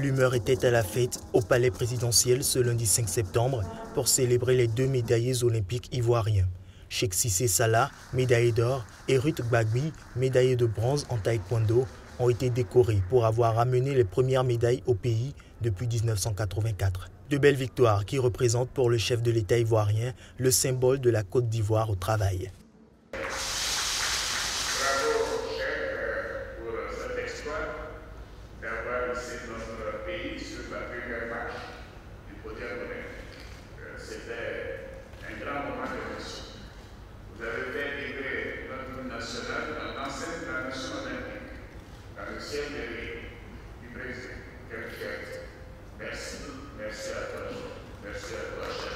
L'humeur était à la fête au palais présidentiel ce lundi 5 septembre pour célébrer les 2 médaillés olympiques ivoiriens. Cheikh Cissé Salah, médaillé d'or, et Ruth Gbagbi, médaillé de bronze en taekwondo, ont été décorés pour avoir amené les premières médailles au pays depuis 1984. De belles victoires qui représentent pour le chef de l'État ivoirien le symbole de la Côte d'Ivoire au travail. D'avoir laissé notre pays sur la première page du podium olympique. C'était un grand moment d'émotion. Vous avez fait vibrer notre hymne national dans l'ancienne tradition olympique, dans le ciel du Brésil. Quelle fierté. Merci. Merci à toi. Merci à toi, cher.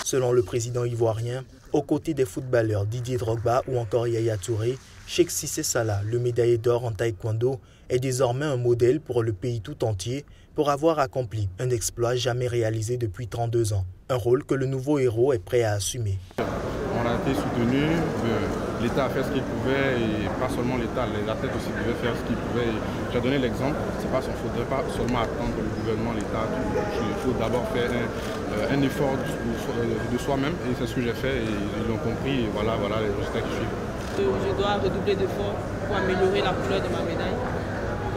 Selon le président ivoirien, aux côtés des footballeurs Didier Drogba ou encore Yaya Touré, Cheikh Cissé Salah, le médaillé d'or en taekwondo, est désormais un modèle pour le pays tout entier pour avoir accompli un exploit jamais réalisé depuis 32 ans. Un rôle que le nouveau héros est prêt à assumer. On a été soutenu, l'État a fait ce qu'il pouvait et pas seulement l'État, les athlètes aussi pouvaient faire ce qu'ils pouvaient. J'ai donné l'exemple, il ne faudrait pas seulement attendre le gouvernement, l'État, il faut d'abord faire un effort de soi-même et c'est ce que j'ai fait et ils l'ont compris et voilà les résultats qui suivent. Je dois redoubler d'efforts pour améliorer la couleur de ma médaille.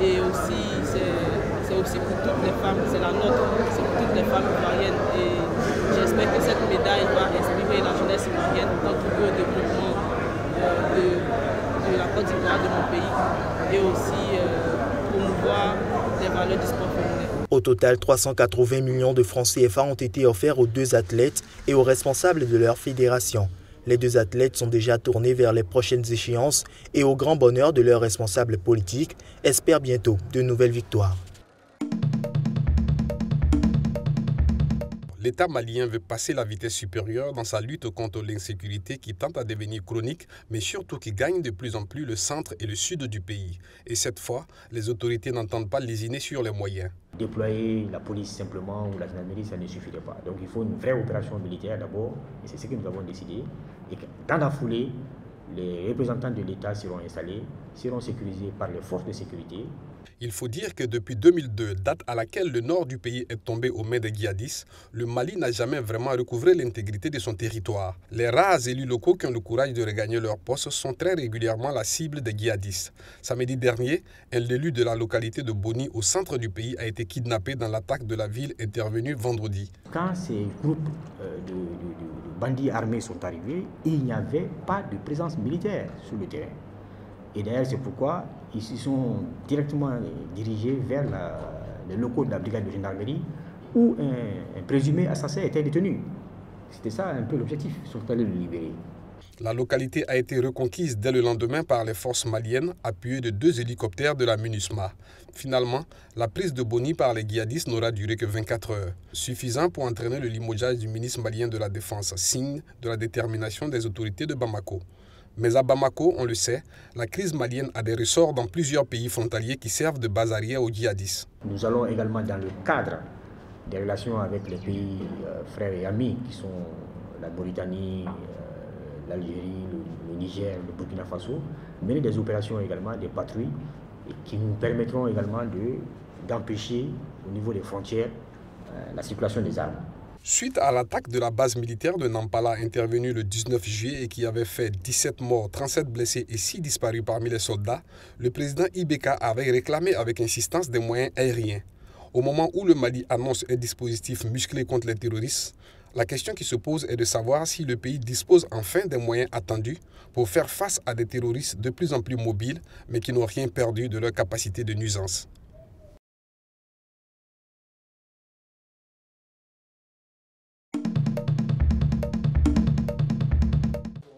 Et aussi, c'est aussi pour toutes les femmes, c'est la nôtre, c'est pour toutes les femmes ivoiriennes. Et j'espère que cette médaille va inspirer la jeunesse ivoirienne, contribuer au développement de la Côte d'Ivoire, de mon pays, et aussi promouvoir les valeurs du sport féminin. Au total, 380 millions de francs CFA ont été offerts aux 2 athlètes et aux responsables de leur fédération. Les 2 athlètes sont déjà tournés vers les prochaines échéances et au grand bonheur de leurs responsables politiques, espèrent bientôt de nouvelles victoires. L'État malien veut passer la vitesse supérieure dans sa lutte contre l'insécurité qui tend à devenir chronique, mais surtout qui gagne de plus en plus le centre et le sud du pays. Et cette fois, les autorités n'entendent pas lésiner sur les moyens. Déployer la police simplement ou la gendarmerie, ça ne suffirait pas. Donc il faut une vraie opération militaire d'abord, et c'est ce que nous avons décidé. Et que dans la foulée, les représentants de l'État seront installés, seront sécurisés par les forces de sécurité. Il faut dire que depuis 2002, date à laquelle le nord du pays est tombé aux mains des djihadistes, le Mali n'a jamais vraiment recouvré l'intégrité de son territoire. Les rares élus locaux qui ont le courage de regagner leur poste sont très régulièrement la cible des djihadistes. Samedi dernier, un élu de la localité de Boni, au centre du pays, a été kidnappé dans l'attaque de la ville intervenue vendredi. Quand ces groupes de bandits armés sont arrivés, il n'y avait pas de présence militaire sur le terrain. Et d'ailleurs, c'est pourquoi ils se sont directement dirigés vers les locaux de la brigade de gendarmerie où un présumé assassin était détenu. C'était ça un peu l'objectif, ils sont allés le libérer. La localité a été reconquise dès le lendemain par les forces maliennes, appuyées de 2 hélicoptères de la MINUSMA. Finalement, la prise de Boni par les djihadistes n'aura duré que 24 heures, suffisant pour entraîner le limogeage du ministre malien de la Défense, signe de la détermination des autorités de Bamako. Mais à Bamako, on le sait, la crise malienne a des ressorts dans plusieurs pays frontaliers qui servent de base arrière aux djihadistes. Nous allons également dans le cadre des relations avec les pays frères et amis qui sont la Mauritanie, l'Algérie, le Niger, le Burkina Faso, mener des opérations également, des patrouilles qui nous permettront également d'empêcher au niveau des frontières la circulation des armes. Suite à l'attaque de la base militaire de Nampala intervenue le 19 juillet et qui avait fait 17 morts, 37 blessés et 6 disparus parmi les soldats, le président Ibeka avait réclamé avec insistance des moyens aériens. Au moment où le Mali annonce un dispositif musclé contre les terroristes, la question qui se pose est de savoir si le pays dispose enfin des moyens attendus pour faire face à des terroristes de plus en plus mobiles mais qui n'ont rien perdu de leur capacité de nuisance.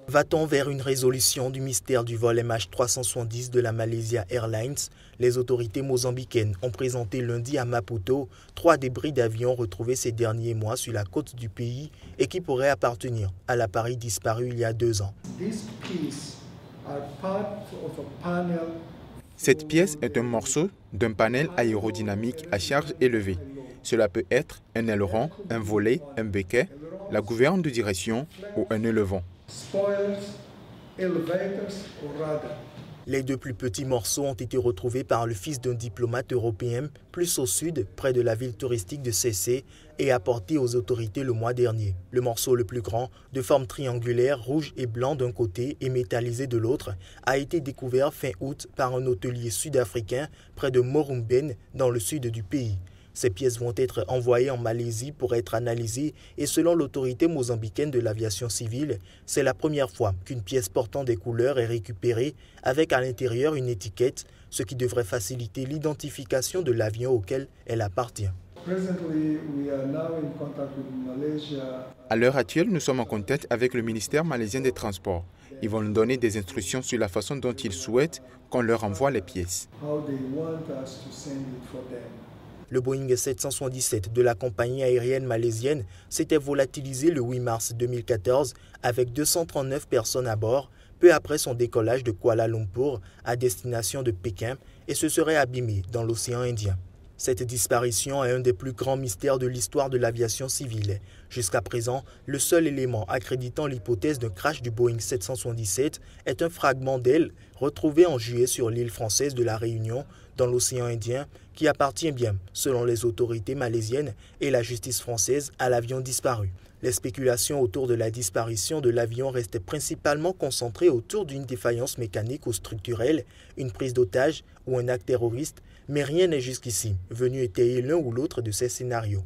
Va-t-on vers une résolution du mystère du vol MH370 de la Malaysia Airlines? Les autorités mozambicaines ont présenté lundi à Maputo 3 débris d'avions retrouvés ces derniers mois sur la côte du pays et qui pourraient appartenir à l'appareil disparu il y a 2 ans. Cette pièce est un morceau d'un panel aérodynamique à charge élevée. Cela peut être un aileron, un volet, un béquet, la gouverne de direction ou un élevant. Les 2 plus petits morceaux ont été retrouvés par le fils d'un diplomate européen, plus au sud, près de la ville touristique de Cessé, et apportés aux autorités le mois dernier. Le morceau le plus grand, de forme triangulaire, rouge et blanc d'un côté et métallisé de l'autre, a été découvert fin août par un hôtelier sud-africain près de Morumben, dans le sud du pays. Ces pièces vont être envoyées en Malaisie pour être analysées et selon l'autorité mozambicaine de l'aviation civile, c'est la première fois qu'une pièce portant des couleurs est récupérée avec à l'intérieur une étiquette, ce qui devrait faciliter l'identification de l'avion auquel elle appartient. À l'heure actuelle, nous sommes en contact avec le ministère malaisien des Transports. Ils vont nous donner des instructions sur la façon dont ils souhaitent qu'on leur envoie les pièces. Le Boeing 777 de la compagnie aérienne malaisienne s'était volatilisé le 8 mars 2014 avec 239 personnes à bord, peu après son décollage de Kuala Lumpur à destination de Pékin et se serait abîmé dans l'océan Indien. Cette disparition est un des plus grands mystères de l'histoire de l'aviation civile. Jusqu'à présent, le seul élément accréditant l'hypothèse d'un crash du Boeing 777 est un fragment d'aile retrouvé en juillet sur l'île française de la Réunion, dans l'océan Indien, qui appartient bien, selon les autorités malaisiennes et la justice française, à l'avion disparu. Les spéculations autour de la disparition de l'avion restaient principalement concentrées autour d'une défaillance mécanique ou structurelle, une prise d'otage ou un acte terroriste, mais rien n'est jusqu'ici venu étayer l'un ou l'autre de ces scénarios.